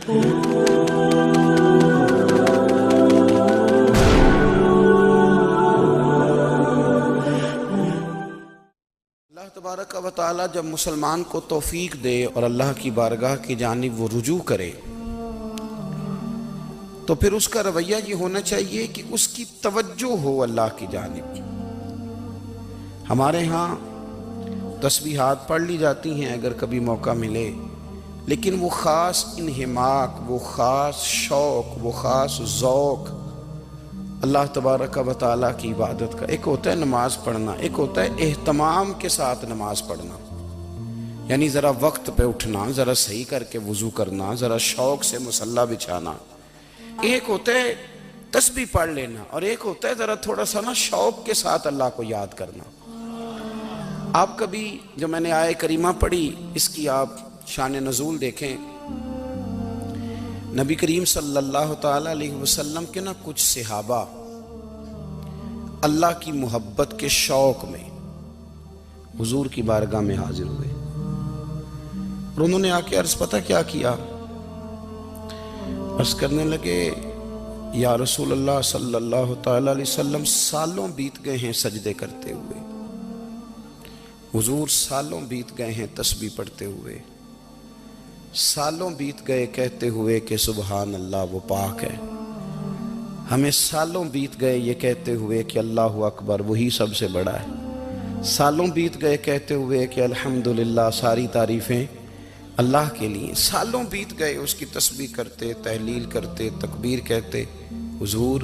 اللہ تبارک و تعالی جب مسلمان کو توفیق دے اور اللہ کی بارگاہ کی جانب وہ رجوع کرے تو پھر اس کا رویہ یہ ہونا چاہیے کہ اس کی توجہ ہو اللہ کی جانب۔ ہمارے ہاں تسبیحات پڑھ لی جاتی ہیں اگر کبھی موقع ملے، لیکن وہ خاص انہماک، وہ خاص شوق، وہ خاص ذوق اللہ تبارک و تعالیٰ کی عبادت کا، ایک ہوتا ہے نماز پڑھنا، ایک ہوتا ہے اہتمام کے ساتھ نماز پڑھنا، یعنی ذرا وقت پہ اٹھنا، ذرا صحیح کر کے وضو کرنا، ذرا شوق سے مصلی بچھانا۔ ایک ہوتا ہے تسبیح پڑھ لینا اور ایک ہوتا ہے ذرا تھوڑا سا نا شوق کے ساتھ اللہ کو یاد کرنا۔ آپ کبھی جو میں نے آیہ کریمہ پڑھی اس کی آپ شان نزول دیکھیں، نبی کریم صلی اللہ تعالیٰ علیہ وسلم کے نا کچھ صحابہ اللہ کی محبت کے شوق میں حضور کی بارگاہ میں حاضر ہوئے اور انہوں نے آ کے عرض پتہ کیا کیا، عرض کرنے لگے یا رسول اللہ صلی اللہ تعالیٰ علیہ وسلم سالوں بیت گئے ہیں سجدے کرتے ہوئے، حضور سالوں بیت گئے ہیں تسبیح پڑھتے ہوئے، سالوں بیت گئے کہتے ہوئے کہ سبحان اللہ وہ پاک ہے، ہمیں سالوں بیت گئے یہ کہتے ہوئے کہ اللہ اکبر وہی سب سے بڑا ہے، سالوں بیت گئے کہتے ہوئے کہ الحمدللہ ساری تعریفیں اللہ کے لیے، سالوں بیت گئے اس کی تسبیح کرتے، تحلیل کرتے، تکبیر کہتے، حضور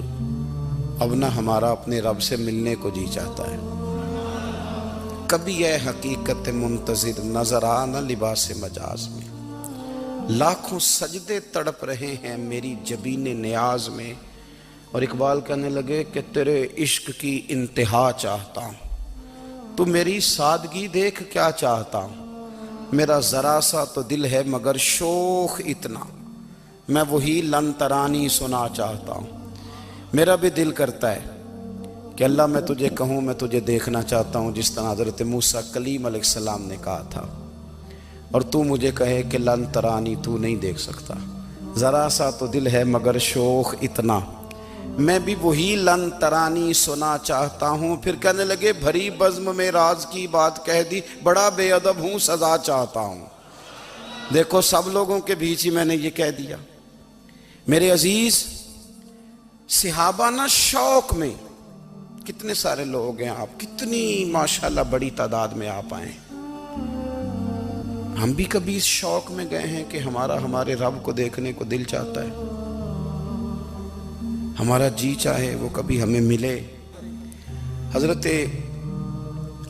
اب نہ ہمارا اپنے رب سے ملنے کو جی چاہتا ہے، کبھی یہ حقیقت منتظر نظر آنا لباس مجاز میں، لاکھوں سجدے تڑپ رہے ہیں میری جبین نیاز میں، اور اقبال کہنے لگے کہ تیرے عشق کی انتہا چاہتا ہوں، تو میری سادگی دیکھ کیا چاہتا ہوں، میرا ذرا سا تو دل ہے مگر شوق اتنا، میں وہی لن ترانی سنا چاہتا ہوں، میرا بھی دل کرتا ہے کہ اللہ میں تجھے کہوں میں تجھے دیکھنا چاہتا ہوں جس طرح حضرت موسیٰ کلیم علیہ السلام نے کہا تھا، اور تو مجھے کہے کہ لن ترانی تو نہیں دیکھ سکتا، ذرا سا تو دل ہے مگر شوق اتنا، میں بھی وہی لن ترانی سنا چاہتا ہوں۔ پھر کہنے لگے بھری بزم میں راز کی بات کہہ دی، بڑا بے ادب ہوں سزا چاہتا ہوں۔ دیکھو سب لوگوں کے بیچ ہی میں نے یہ کہہ دیا۔ میرے عزیز صحابہ نا شوق میں، کتنے سارے لوگ ہیں آپ، کتنی ماشاءاللہ بڑی تعداد میں آپ آئے، ہم بھی کبھی اس شوق میں گئے ہیں کہ ہمارے رب کو دیکھنے کو دل چاہتا ہے، ہمارا جی چاہے وہ کبھی ہمیں ملے۔ حضرت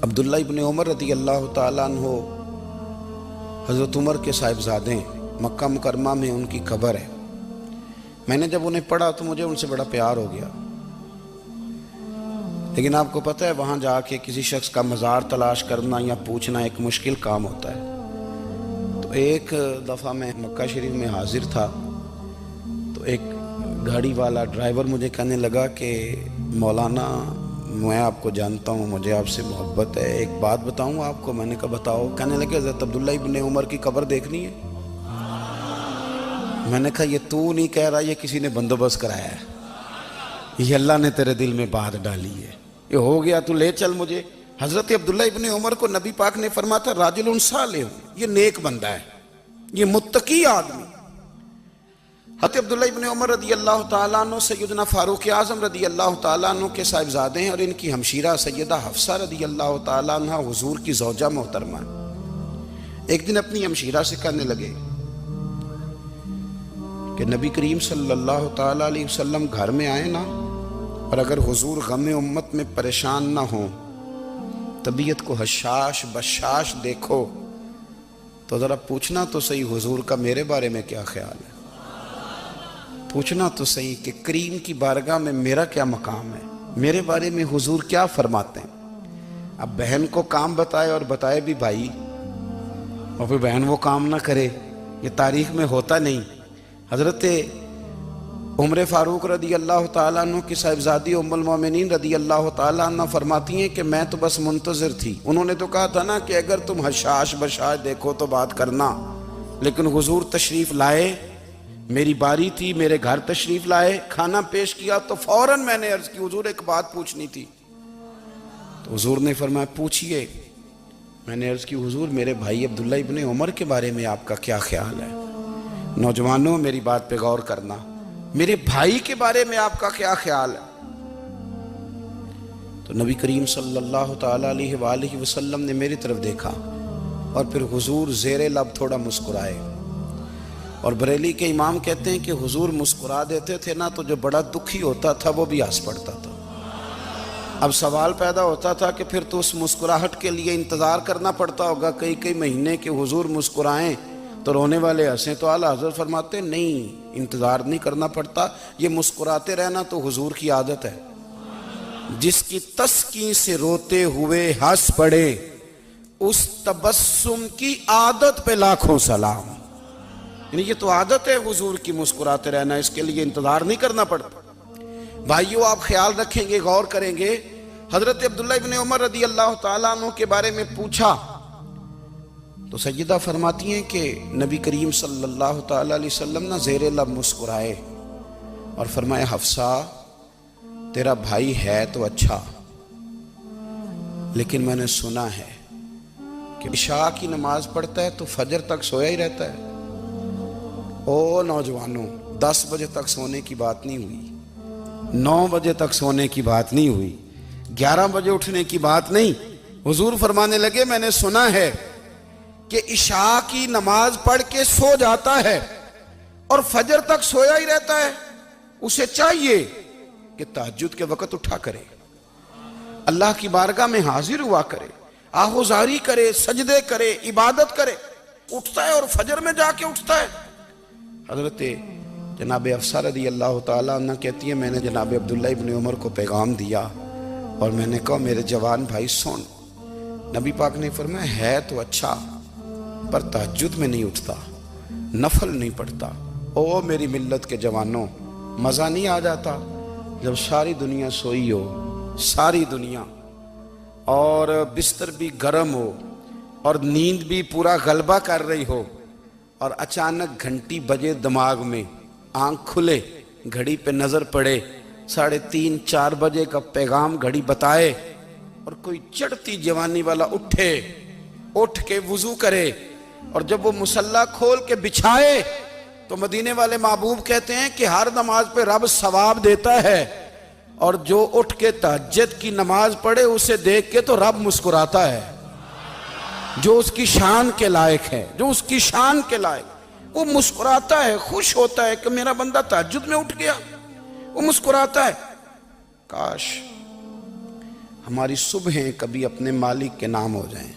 عبداللہ ابن عمر رضی اللہ تعالیٰ عنہ حضرت عمر کے صاحبزادے، مکہ مکرمہ میں ان کی قبر ہے، میں نے جب انہیں پڑھا تو مجھے ان سے بڑا پیار ہو گیا، لیکن آپ کو پتہ ہے وہاں جا کے کسی شخص کا مزار تلاش کرنا یا پوچھنا ایک مشکل کام ہوتا ہے۔ تو ایک دفعہ میں مکہ شریف میں حاضر تھا تو ایک گاڑی والا ڈرائیور مجھے کہنے لگا کہ مولانا میں آپ کو جانتا ہوں، مجھے آپ سے محبت ہے، ایک بات بتاؤں آپ کو۔ میں نے کہا بتاؤ۔ کہنے لگے حضرت عبداللہ ابن عمر کی قبر دیکھنی ہے۔ میں نے کہا یہ تو نہیں کہہ رہا، یہ کسی نے بندوبست کرایا ہے، یہ اللہ نے تیرے دل میں بات ڈالی ہے، یہ ہو گیا تو لے چل مجھے۔ حضرت عبداللہ ابن عمر کو نبی پاک نے فرمایا تھا راجل صالح، یہ نیک بندہ ہے، یہ متقی آدمی۔ حضرت عبداللہ ابن عمر رضی اللہ تعالیٰ عنہ سیدنا فاروق اعظم رضی اللہ تعالیٰ عنہ کے صاحبزادے ہیں، اور ان کی ہمشیرہ سیدہ حفصہ رضی اللہ تعالیٰ عنہ حضور کی زوجہ محترمہ۔ ایک دن اپنی ہمشیرہ سے کہنے لگے کہ نبی کریم صلی اللہ تعالیٰ علیہ وسلم گھر میں آئے نا، اور اگر حضور غم امت میں پریشان نہ ہوں، طبیعت کو حشاش بشاش دیکھو تو ذرا پوچھنا تو صحیح حضور کا میرے بارے میں کیا خیال ہے، پوچھنا تو صحیح کہ کریم کی بارگاہ میں میرا کیا مقام ہے، میرے بارے میں حضور کیا فرماتے ہیں۔ اب بہن کو کام بتائے اور بتائے بھی بھائی، اور پھر بہن وہ کام نہ کرے، یہ تاریخ میں ہوتا نہیں۔ حضرت عمر فاروق رضی اللہ تعالیٰ عنہ کی صاحبزادی ام المومنین رضی اللہ تعالیٰ عنہ فرماتی ہیں کہ میں تو بس منتظر تھی، انہوں نے تو کہا تھا نا کہ اگر تم حشاش بشاش دیکھو تو بات کرنا، لیکن حضور تشریف لائے، میری باری تھی, میرے گھر تشریف لائے, کھانا پیش کیا تو فوراً میں نے عرض کی حضور ایک بات پوچھنی تھی. تو حضور نے فرمایا پوچھئے. میں نے عرض کی حضور میرے بھائی عبداللہ ابن عمر کے بارے میں آپ کا کیا خیال ہے؟ نوجوانوں میری بات پہ غور کرنا, میرے بھائی کے بارے میں آپ کا کیا خیال ہے؟ تو نبی کریم صلی اللہ تعالیٰ علیہ وآلہ وسلم نے میری طرف دیکھا اور پھر حضور زیر لب تھوڑا مسکرائے. اور بریلی کے امام کہتے ہیں کہ حضور مسکرا دیتے تھے نا تو جو بڑا دکھی ہوتا تھا وہ بھی ہنس پڑتا تھا. اب سوال پیدا ہوتا تھا کہ پھر تو اس مسکراہٹ کے لیے انتظار کرنا پڑتا ہوگا کئی مہینے کہ حضور مسکرائیں تو رونے والے ہنسیں. تو اعلیٰ حضرت فرماتے نہیں, انتظار نہیں کرنا پڑتا, یہ مسکراتے رہنا تو حضور کی عادت ہے. جس کی تسکین سے روتے ہوئے ہنس پڑے اس تبسم کی عادت پہ لاکھوں سلام. یعنی یہ تو عادت ہے حضور کی مسکراتے رہنا, اس کے لیے انتظار نہیں کرنا پڑتا. بھائیو آپ خیال رکھیں گے, غور کریں گے. حضرت عبداللہ ابن عمر رضی اللہ تعالیٰ عنہ کے بارے میں پوچھا تو سیدہ فرماتی ہیں کہ نبی کریم صلی اللہ تعالیٰ علیہ وسلم نہ زیر لب مسکرائے اور فرمایا حفصہ تیرا بھائی ہے تو اچھا, لیکن میں نے سنا ہے کہ عشاء کی نماز پڑھتا ہے تو فجر تک سویا ہی رہتا ہے. او نوجوانوں, 10 بجے تک سونے کی بات نہیں ہوئی, 9 بجے تک سونے کی بات نہیں ہوئی, 11 بجے اٹھنے کی بات نہیں. حضور فرمانے لگے میں نے سنا ہے کہ عشاء کی نماز پڑھ کے سو جاتا ہے اور فجر تک سویا ہی رہتا ہے. اسے چاہیے کہ تہجد کے وقت اٹھا کرے, اللہ کی بارگاہ میں حاضر ہوا کرے, آہوزاری کرے, سجدے کرے, عبادت کرے. اٹھتا ہے اور فجر میں جا کے اٹھتا ہے. حضرت جناب حفصہ رضی اللہ تعالیٰ عنہ کہتی ہے میں نے جناب عبداللہ ابن عمر کو پیغام دیا اور میں نے کہا میرے جوان بھائی سن. نبی پاک نے فرمایا ہے تو اچھا پر تہجد میں نہیں اٹھتا, نفل نہیں پڑھتا. او میری ملت کے جوانوں, مزہ نہیں آ جاتا جب ساری دنیا سوئی ہو, ساری دنیا, اور بستر بھی گرم ہو اور نیند بھی پورا غلبہ کر رہی ہو, اور اچانک گھنٹی بجے دماغ میں, آنکھ کھلے, گھڑی پہ نظر پڑے, 3:30 4 بجے کا پیغام گھڑی بتائے, اور کوئی چڑھتی جوانی والا اٹھ کے وضو کرے, اور جب وہ مصلی کھول کے بچھائے تو مدینے والے محبوب کہتے ہیں کہ ہر نماز پہ رب ثواب دیتا ہے, اور جو اٹھ کے تہجد کی نماز پڑھے اسے دیکھ کے تو رب مسکراتا ہے. جو اس کی شان کے لائق ہے, جو اس کی شان کے لائق, وہ مسکراتا ہے, خوش ہوتا ہے کہ میرا بندہ تہجد میں اٹھ گیا, وہ مسکراتا ہے. کاش ہماری صبحیں کبھی اپنے مالک کے نام ہو جائیں.